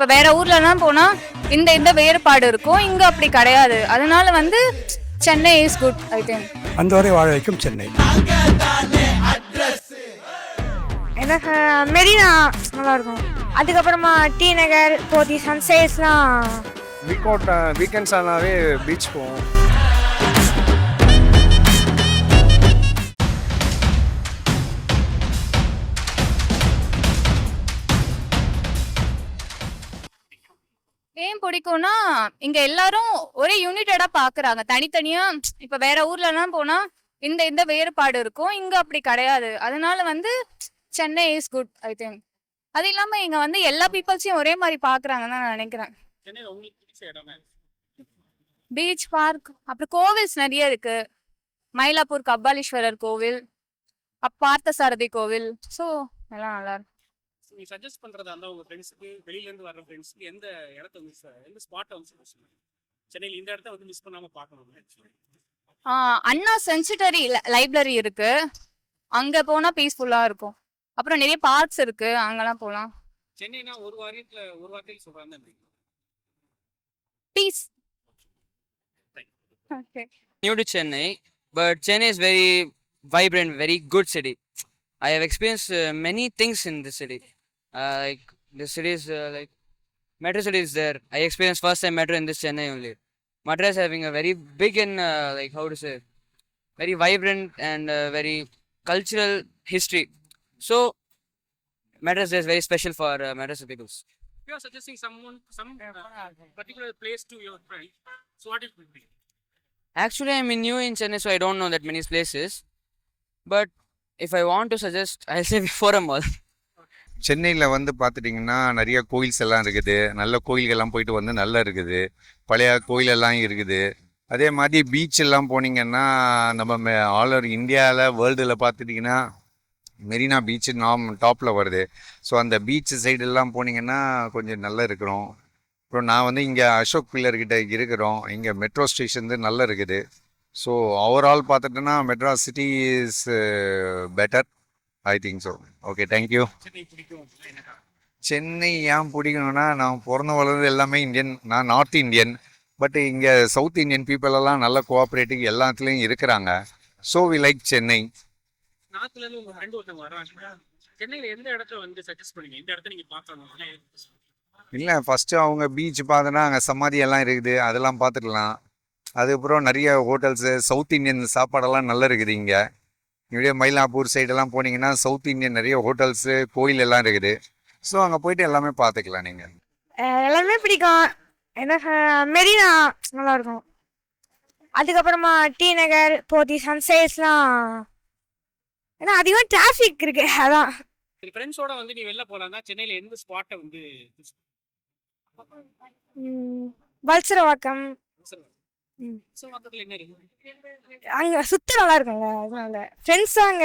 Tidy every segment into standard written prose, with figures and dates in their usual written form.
இப்போ வேற ஊர்லலாம் போனா இந்த வேறுபாடு இருக்கும், இங்க அப்படி கிடையாது. அதனால வந்து Chennai is good I think. அந்த வரை வாழ வைக்கும் சென்னை. எனக்கு மெரினா நல்லா இருக்கும். அதுக்கப்புறமா டி நகர் போதி சன்சைட்ஸ்லாம். வீக்கெண்ட்ஸ் ஆனாவே பீச் போவோம். ஏன் பிடிக்கும்னா இங்க எல்லாரும் ஒரே யூனிட்டடா பாக்குறாங்க. தனித்தனியா இப்ப வேற ஊர்லலாம் போனா இந்த வேறுபாடு இருக்கும், இங்க அப்படி கிடையாது. அதனால வந்து Chennai is good I think. அது இல்லாம இங்க வந்து எல்லா பீப்புள்ஸையும் ஒரே மாதிரி பாக்குறாங்கன்னு தான் நான் நினைக்கிறேன். பீச், பார்க், அப்புறம் கோவில்ஸ் நிறைய இருக்கு. மயிலாப்பூர் கபாலீஸ்வரர் கோவில், பார்த்த சாரதி கோவில். ஸோ எல்லாம் நல்லா இருக்கு. நீ சஜஸ்ட் பண்றதா இருந்தா உங்க ஃப்ரெண்ட்ஸ்க்கு, வெளியில இருந்து வர்ற ஃப்ரெண்ட்ஸ்க்கு எந்த இடத்த வந்து எந்த ஸ்பாட்டை வந்து சஜஸ்ட் பண்ணுங்க? சென்னையில் இந்த இடத்த வந்து மிஸ் பண்ணாம பார்க்கணும். அண்ணா சென்சிட்டரி லைப்ரரி இருக்கு, அங்க போனா பீஸ்ஃபுல்லா இருக்கும். அப்புறம் நிறைய பார்க்ஸ் இருக்கு, அங்கெல்லாம் போலாம். சென்னைனா ஒரு வாரத்தில் சொல்றாங்க piece. New to Chennai, but Chennai is very vibrant, very good city. I have experienced many things in the city. Like the city is like metro city is there. I experienced first time metro in this Chennai only. Madras having a very big and like how to say, very vibrant and very cultural history. So Madras is very special for Madras people. If you are suggesting some particular place to your friend, so what it would be? Actually, I'm new in Chennai, so I don't know that many places. But if I want to suggest, I'll say Forum Mall. சென்னையில் வந்து பார்த்துட்டிங்கன்னா நிறைய கோயில்ஸ் எல்லாம் இருக்குது. நல்ல கோயில்கள்லாம் போயிட்டு வந்து நல்லா இருக்குது. பழைய கோயிலெல்லாம் இருக்குது. அதே மாதிரி பீச் எல்லாம் போனீங்கன்னா நம்ம ஆல் ஓவர் இந்தியாவில் வேர்ல்டில் பார்த்துட்டிங்கன்னா மெரினா பீச்சு டாப்பில் வருது. ஸோ அந்த பீச் சைடெல்லாம் போனீங்கன்னா கொஞ்சம் நல்லா இருக்கிறோம். அப்புறம் நான் வந்து இங்கே அசோக் பில்லர்கிட்ட இருக்கிறோம். இங்கே மெட்ரோ ஸ்டேஷன் வந்து நல்லா இருக்குது. ஸோ ஓவரால் பார்த்துட்டோன்னா Madras city is better I think so. Okay, thank you. Chennai ஏன் பிடிக்கணும்னா நான் பிறந்த வளர்ந்து எல்லாமே இந்தியன். நான் நார்த் இந்தியன். பட் இங்கே சவுத் இந்தியன் பீப்புள் எல்லாம் நல்ல கோஆப்ரேட்டிவ் எல்லாத்துலேயும் இருக்கிறாங்க. So we like Chennai. நார்த்ல இருந்து உங்க ஃப்ரெண்ட் ஒருத்தவங்க வராங்க, சென்னையில எந்த இடத்த வந்து சஜஸ்ட் பண்ணுங்க, இந்த இடத்த நீங்க பார்க்கணும்? இல்லை, ஃபஸ்ட்டு அவங்க பீச் பார்த்தோன்னா அங்கே சமாதி எல்லாம் இருக்குது, அதெல்லாம் பார்த்துக்கலாம். அதுக்கப்புறம் நிறைய ஹோட்டல்ஸு, சவுத் இந்தியன் சாப்பாடெல்லாம் நல்லா இருக்குது இங்கே. இப்படியே மயிலாப்பூர் சைடெல்லாம் போனீங்கன்னா சவுத் இந்தியன் நிறைய ஹோட்டல்ஸு, கோயில் எல்லாம் இருக்குது. ஸோ அங்கே போயிட்டு எல்லாமே பார்த்துக்கலாம் நீங்கள். எல்லாமே பிடிக்கும். எனக்கு மெரினா நல்லா இருக்கும். அதுக்கப்புறமா டி நகர் போதி சன்சைட்ஸ்லாம். ஏன்னா அதிகம் டிராஃபிக் இருக்கு, அதான். சரி, ஃப்ரெண்ட்ஸோட வந்து நீ வெளில போலாம்னா சென்னையில எந்த ஸ்பாட்டை வந்து வல்சரவாக்கம் என்ன இருக்கு? அங்க சுத்த நல்லா இருக்குங்க, அதனால ஃப்ரெண்ட்ஸ் அங்க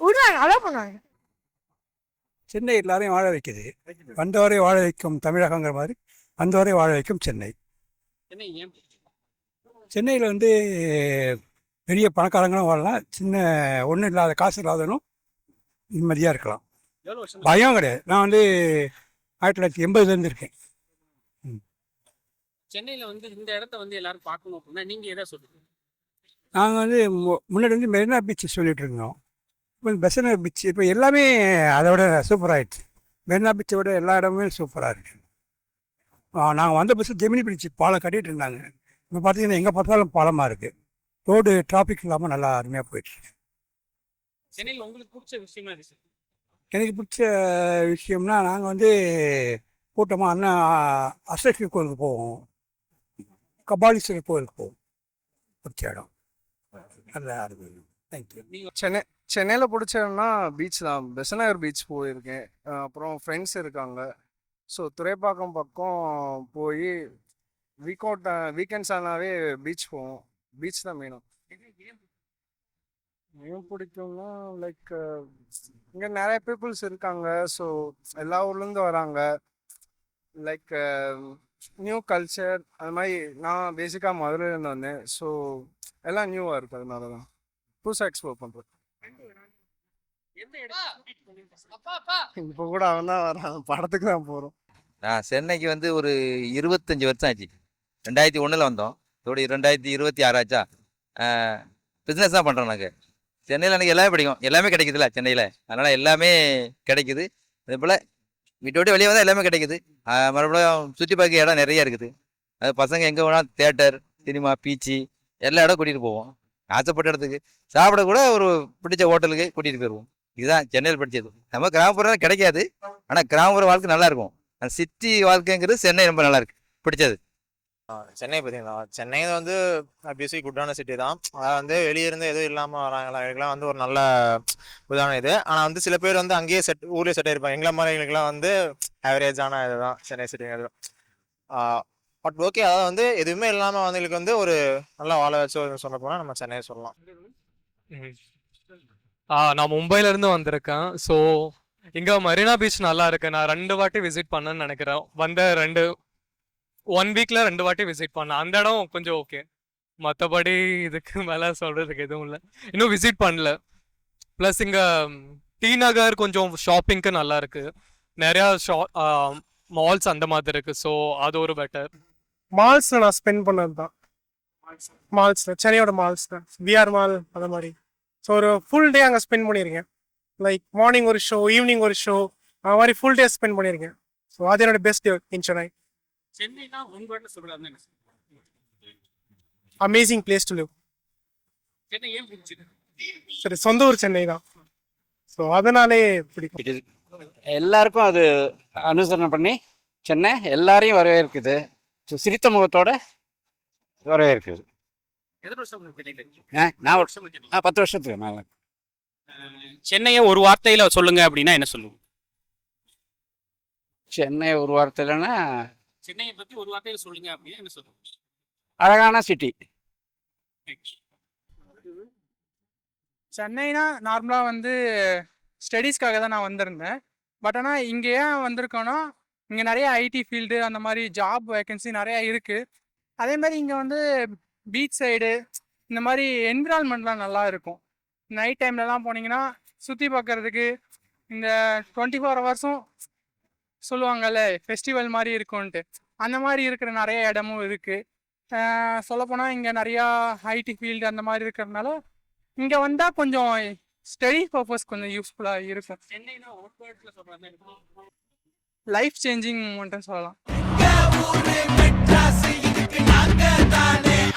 விடுவாங்க, அலோவ் பண்ணுவாங்க. சென்னை எல்லாரையும் வாழ வைக்குது. வந்தவரை வாழ வைக்கும் தமிழகங்கிற மாதிரி வந்தவரை வாழ வைக்கும் சென்னை. சென்னை ஏன்? சென்னையில் வந்து பெரிய பணக்காரங்களும் வாழலாம், சின்ன ஒன்றும் இல்லாத காசு இல்லாதவனும் நிம்மதியாக இருக்கலாம். எவ்வளவு வருஷம்? பயம் கிடையாது. நான் வந்து 1980 இருக்கேன். சென்னையில வந்து இந்த இடத்த வந்து எல்லாரும் பார்க்கணும் அப்படின்னா நீங்க எதை சொல்லுங்க? நாங்கள் வந்து முன்னாடி வந்து மெரினா பீச் சொல்லிட்டு இருந்தோம். இப்போ பெசனர் பீச் இப்போ எல்லாமே அதை விட சூப்பராகிடுச்சு. மெரினா பீச்சை விட எல்லா இடமுமே சூப்பராக இருக்குது. நாங்கள் வந்த பஸ் ஜெமினி பீச் பாலம் கட்டிகிட்டு இருந்தாங்க. இப்போ பார்த்தீங்கன்னா எங்கே பார்த்தாலும் பாலமாக இருக்குது. ரோடு டிராஃபிக் இல்லாமல் நல்லா அருமையாக போயிடுச்சு. சென்னையில் உங்களுக்கு பிடிச்ச விஷயமா இருக்கு? எனக்கு பிடிச்ச விஷயம்னா நாங்கள் வந்து கூட்டமாக அண்ணா அஷ்டலட்சுமி கோயிலுக்கு போவோம், கபாலீஸ்வரர் கோயிலுக்கு போவோம். பிடிச்ச இடம் நல்லா இருக்குது. தேங்க்யூ. சென்னையில் பிடிச்சதுன்னா பீச் தான். பெசநகர் பீச் போயிருக்கேன். அப்புறம் ஃப்ரெண்ட்ஸ் இருக்காங்க. ஸோ துறைப்பாக்கம் பக்கம் போய் வீக்கெண்ட்ஸ் ஆனாவே பீச் போவோம். பீச் தான் மெயினும். ஏன் பிடிக்கும்னா லைக் இங்கே நிறைய பீப்புள்ஸ் இருக்காங்க. ஸோ எல்லா ஊர்லேருந்து வராங்க. லைக் நியூ கல்ச்சர் அது மாதிரி. நான் பேசிக்காக மதுரையிலேருந்து வந்தேன். ஸோ எல்லாம் நியூவாக இருக்குது, அதனால தான் புதுசாக எக்ஸ்ப்ளோர் பண்ணுறேன். எந்த இடம் இப்போ கூட அவன் தான் வரான், படத்துக்கு தான் போகிறோம். நான் சென்னைக்கு வந்து ஒரு 25 வருஷம் ஆச்சு. 2001 வந்தோம். இதோட 2026 ஆச்சா. பிஸ்னஸ் தான் பண்ணுறோம் நாங்கள். சென்னையில் எனக்கு எல்லாமே பிடிக்கும். எல்லாமே கிடைக்குதுல்ல சென்னையில். அதனால் எல்லாமே கிடைக்குது. அதே போல் வீட்டை விட்டு வெளியே வந்தால் எல்லாமே கிடைக்குது. மறுபடியும் சுற்றி பார்க்க இடம் நிறைய இருக்குது. அது பசங்க எங்கே வேணால் தேட்டர், சினிமா, பீச்சு எல்லா இடம் கூட்டிகிட்டு போவோம். ஆசைப்பட்ட இடத்துக்கு சாப்பிட கூட ஒரு பிடிச்ச ஹோட்டலுக்கு கூட்டிகிட்டு போயிடுவோம். இதுதான் சென்னையில் படித்தது. நம்ம கிராமப்புறம் கிடைக்காது. ஆனால் கிராமப்புற வாழ்க்கை நல்லாயிருக்கும். அந்த சிட்டி வாழ்க்கைங்கிறது சென்னை ரொம்ப நல்லா இருக்கு, பிடிச்சது. சென்னை பார்த்தீங்களா, சென்னை வந்து ஆப்வியஸ்லி குட்டான சிட்டி தான். அதாவது வந்து வெளியே இருந்து எதுவும் இல்லாமல் வராங்களா, எங்களுக்குலாம் வந்து ஒரு நல்ல உதாரணம் இது. ஆனால் வந்து சில பேர் வந்து அங்கேயே ஊர்லேயே செட் ஆயிருப்பாங்க. எங்களை மாதிரி எங்களுக்குலாம் வந்து ஆவரேஜான இதுதான் சென்னை சிட்டிங்கிறது. பட் ஓகே, அதாவது வந்து எதுவுமே இல்லாமல் வந்து எங்களுக்கு வந்து ஒரு நல்லா வாழ வச்சு சொல்ல போனால் நம்ம சென்னையை சொல்லலாம். நான் மும்பைல இருந்து வந்திருக்கேன். ஸோ இங்க மரீனா பீச் நல்லா இருக்கு. நான் 2 வாட்டி விசிட் பண்ணேன்னு நினைக்கிறேன். வந்த 1 வீக்ல 2 வாட்டி விசிட் பண்ணேன். அந்த இடம் கொஞ்சம் ஓகே. மற்றபடி இதுக்கு மேலே சொல்றதுக்கு எதுவும் இல்லை. இன்னும் விசிட் பண்ணல. ப்ளஸ் இங்க டி நகர் கொஞ்சம் ஷாப்பிங்க்கு நல்லா இருக்கு. நிறையா மால்ஸ் அந்த மாதிரி இருக்கு. ஸோ அது ஒரு பெட்டர். மால்ஸில் நான் ஸ்பெண்ட் பண்ணது தான். மால்ஸில் சென்னையோட மால்ஸ் தான், விஆர் மால் அந்த மாதிரி. ஸோ ஒரு ஃபுல் டே அங்கே ஸ்பெண்ட் பண்ணியிருக்கேன். லைக் மார்னிங் ஒரு ஷோ, ஈவினிங் ஒரு ஷோ, அந்த மாதிரி ஃபுல் டே ஸ்பெண்ட் பண்ணியிருக்கேன். ஸோ அது என்னோட பெஸ்ட் இன் சென்னை. சென்னைனா உங்களோட சொல்றாங்க என்ன amazing place to live. Chennai ஏன் பிடிச்சது? சரி, சொந்த ஊர் சென்னை தான். ஸோ அதனாலே பிடிக்கும். எல்லாருக்கும் அது அனுசரணை பண்ணி சென்னை எல்லாரையும் வரவேற்குது. சிரித்த முகத்தோட வரவேற்குது. எத்தனை வருஷம் சென்னையில் இருக்கு? நான் ஒரு வருஷம் இருக்கு. 10 வருஷத்துக்கு மேலே. சென்னையை ஒரு வார்த்தையில சொல்லுங்க அப்படின்னா என்ன சொல்லுவோம்? சென்னை ஒரு வாரத்தில்னா சென்னையை பத்தி ஒரு வார்த்தையில சொல்லுங்க அப்படின்னா என்ன சொல்லுவோம்? அழகான சிட்டி. சென்னைனா நார்மலாக வந்து ஸ்டடீஸ்க்காக தான் நான் வந்திருந்தேன். பட் ஆனால் இங்கே ஏன் வந்திருக்கோன்னா, இங்கே நிறைய ஐடி ஃபீல்டு அந்த மாதிரி ஜாப் வேகன்சி நிறையா இருக்குது. அதே மாதிரி இங்கே வந்து பீச் சைடு இந்த மாதிரி என்விரான்மெண்ட்லாம் நல்லா இருக்கும். நைட் டைம்லலாம் போனீங்கன்னா சுற்றி பார்க்கறதுக்கு இந்த 24 ஹவர்ஸும் சொல்லுவாங்கல்ல ஃபெஸ்டிவல் மாதிரி இருக்கும்ன்ட்டு, அந்த மாதிரி இருக்கிற நிறைய இடமும் இருக்குது. சொல்லப்போனால் இங்கே நிறையா ஐடி ஃபீல்டு அந்த மாதிரி இருக்கிறதுனால இங்கே வந்தால் கொஞ்சம் ஸ்டடி பர்பஸ் கொஞ்சம் யூஸ்ஃபுல்லாக இருக்கும். சென்னைனா ஒரு வேர்ட்ல சொல்றாங்க. லைஃப் சேஞ்சிங் மூமெண்ட்னு சொல்லலாம்.